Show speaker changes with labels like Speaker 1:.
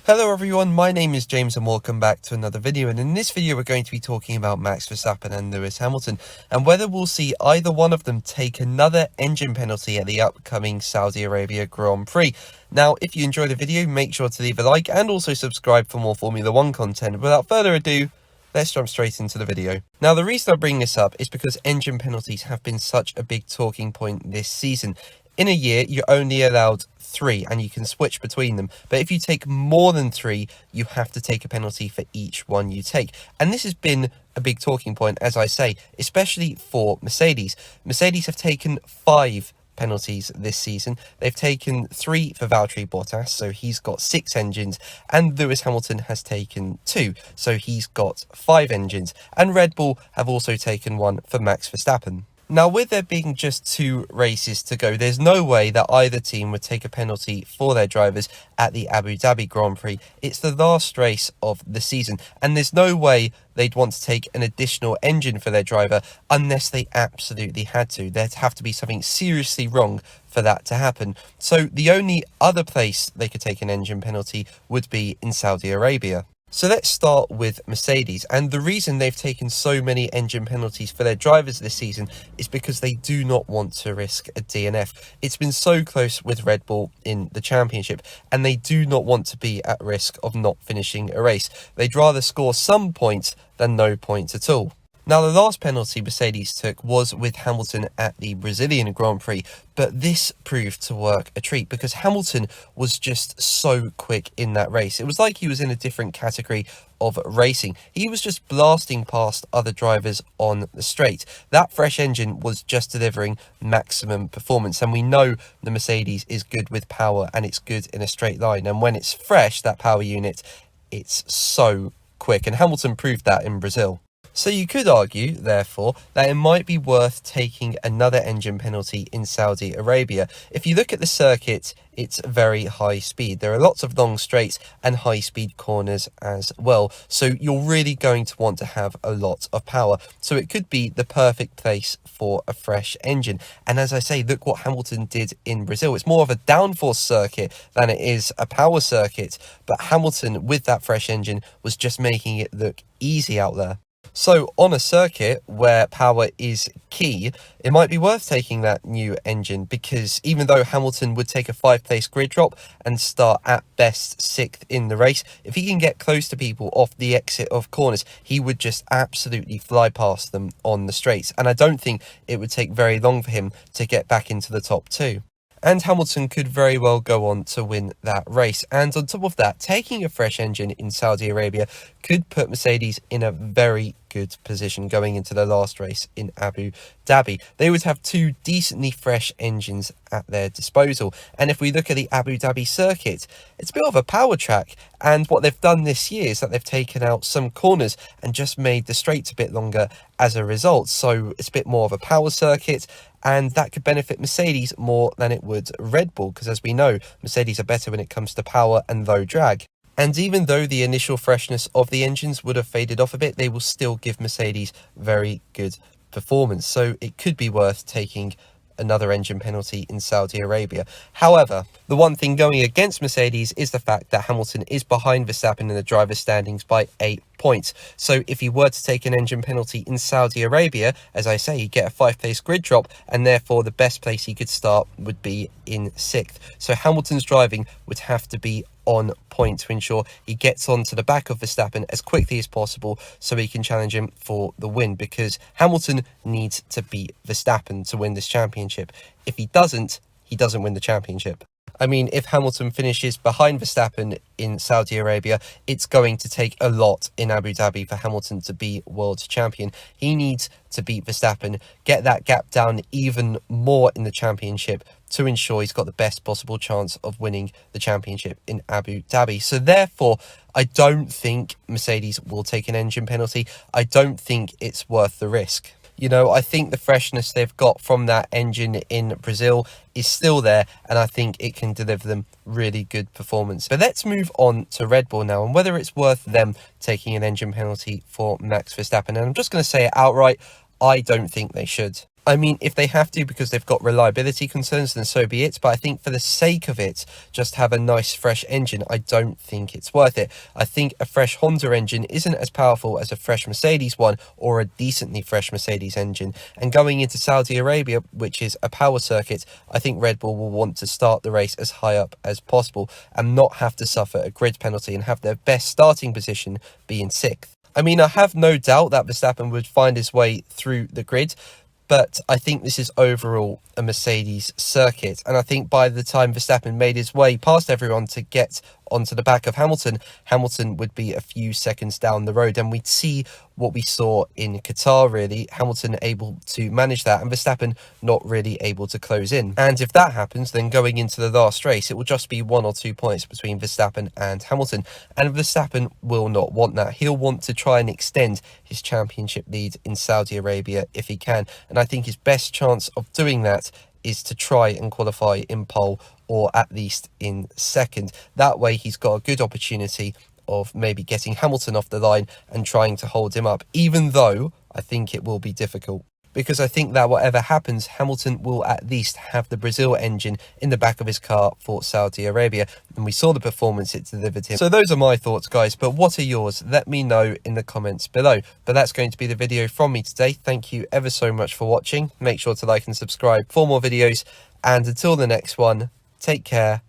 Speaker 1: Hello everyone, my name is James and welcome back to another video, and in this video we're going to be talking about Max Verstappen and Lewis Hamilton and whether we'll see either one of them take another engine penalty at the upcoming Saudi Arabia Grand Prix. Now, if you enjoyed the video, make sure to leave a like and also subscribe for more Formula 1 content. Without further ado, let's jump straight into the video. Now, the reason I bring this up is because engine penalties have been such a big talking point this season. In a year, you're only allowed 3 and you can switch between them. But if you take more than 3, you have to take a penalty for each one you take. And this has been a big talking point, as I say, especially for Mercedes. Mercedes have taken 5 penalties this season. They've taken 3 for Valtteri Bottas, so he's got 6 engines, and Lewis Hamilton has taken 2, so he's got 5 engines, and Red Bull have also taken 1 for Max Verstappen. Now, with there being just 2 races to go, there's no way that either team would take a penalty for their drivers at the Abu Dhabi Grand Prix. It's the last race of the season, and there's no way they'd want to take an additional engine for their driver unless they absolutely had to. There'd have to be something seriously wrong for that to happen. So the only other place they could take an engine penalty would be in Saudi Arabia. So let's start with Mercedes, and the reason they've taken so many engine penalties for their drivers this season is because they do not want to risk a DNF. It's been so close with Red Bull in the championship, and they do not want to be at risk of not finishing a race. They'd rather score some points than no points at all. Now, the last penalty Mercedes took was with Hamilton at the Brazilian Grand Prix, but this proved to work a treat because Hamilton was just so quick in that race. It was like he was in a different category of racing. He was just blasting past other drivers on the straight. That fresh engine was just delivering maximum performance, and we know the Mercedes is good with power and it's good in a straight line, and when it's fresh, that power unit, it's so quick, and Hamilton proved that in Brazil. So you could argue, therefore, that it might be worth taking another engine penalty in Saudi Arabia. If you look at the circuit, it's very high speed. There are lots of long straights and high speed corners as well. So you're really going to want to have a lot of power. So it could be the perfect place for a fresh engine. And as I say, look what Hamilton did in Brazil. It's more of a downforce circuit than it is a power circuit. But Hamilton, with that fresh engine, was just making it look easy out there. So on a circuit where power is key, it might be worth taking that new engine, because even though Hamilton would take a 5-place grid drop and start at best 6th in the race, if he can get close to people off the exit of corners, he would just absolutely fly past them on the straights. And I don't think it would take very long for him to get back into the top 2. And Hamilton could very well go on to win that race. And on top of that, taking a fresh engine in Saudi Arabia could put Mercedes in a very good position going into the last race in Abu Dhabi. They would have 2 decently fresh engines at their disposal. And if we look at the Abu Dhabi circuit, it's a bit of a power track. And what they've done this year is that they've taken out some corners and just made the straights a bit longer as a result. So it's a bit more of a power circuit, and that could benefit Mercedes more than it would Red Bull, because as we know, Mercedes are better when it comes to power and low drag. And even though the initial freshness of the engines would have faded off a bit, they will still give Mercedes very good performance. So it could be worth taking another engine penalty in Saudi Arabia. However, the one thing going against Mercedes is the fact that Hamilton is behind Verstappen in the driver's standings by 8 points. So if he were to take an engine penalty in Saudi Arabia, as I say, he'd get a 5-place grid drop, and therefore the best place he could start would be in 6th. So Hamilton's driving would have to be on point to ensure he gets onto the back of Verstappen as quickly as possible so he can challenge him for the win, because Hamilton needs to beat Verstappen to win this championship. If he doesn't win the championship. I mean, if Hamilton finishes behind Verstappen in Saudi Arabia, it's going to take a lot in Abu Dhabi for Hamilton to be world champion. He needs to beat Verstappen, get that gap down even more in the championship to ensure he's got the best possible chance of winning the championship in Abu Dhabi. So therefore, I don't think Mercedes will take an engine penalty. I don't think it's worth the risk. You know, I think the freshness they've got from that engine in Brazil is still there, and I think it can deliver them really good performance. But let's move on to Red Bull now, and whether it's worth them taking an engine penalty for Max Verstappen. And I'm just going to say it outright, I don't think they should. I mean, if they have to because they've got reliability concerns, then so be it. But I think for the sake of it, just have a nice fresh engine. I don't think it's worth it. I think a fresh Honda engine isn't as powerful as a fresh Mercedes one or a decently fresh Mercedes engine. And going into Saudi Arabia, which is a power circuit, I think Red Bull will want to start the race as high up as possible and not have to suffer a grid penalty and have their best starting position be in sixth. I mean, I have no doubt that Verstappen would find his way through the grid, but I think this is overall a Mercedes circuit. And I think by the time Verstappen made his way past everyone to get onto the back of Hamilton, Hamilton would be a few seconds down the road. And we'd see what we saw in Qatar, really. Hamilton able to manage that and Verstappen not really able to close in. And if that happens, then going into the last race, it will just be 1 or 2 points between Verstappen and Hamilton. And Verstappen will not want that. He'll want to try and extend his championship lead in Saudi Arabia if he can. And I think his best chance of doing that is to try and qualify in pole or at least in second. That way he's got a good opportunity of maybe getting Hamilton off the line and trying to hold him up, even though I think it will be difficult. Because I think that whatever happens, Hamilton will at least have the Brazil engine in the back of his car for Saudi Arabia. And we saw the performance it delivered him. So those are my thoughts, guys. But what are yours? Let me know in the comments below. But that's going to be the video from me today. Thank you ever so much for watching. Make sure to like and subscribe for more videos. And until the next one, take care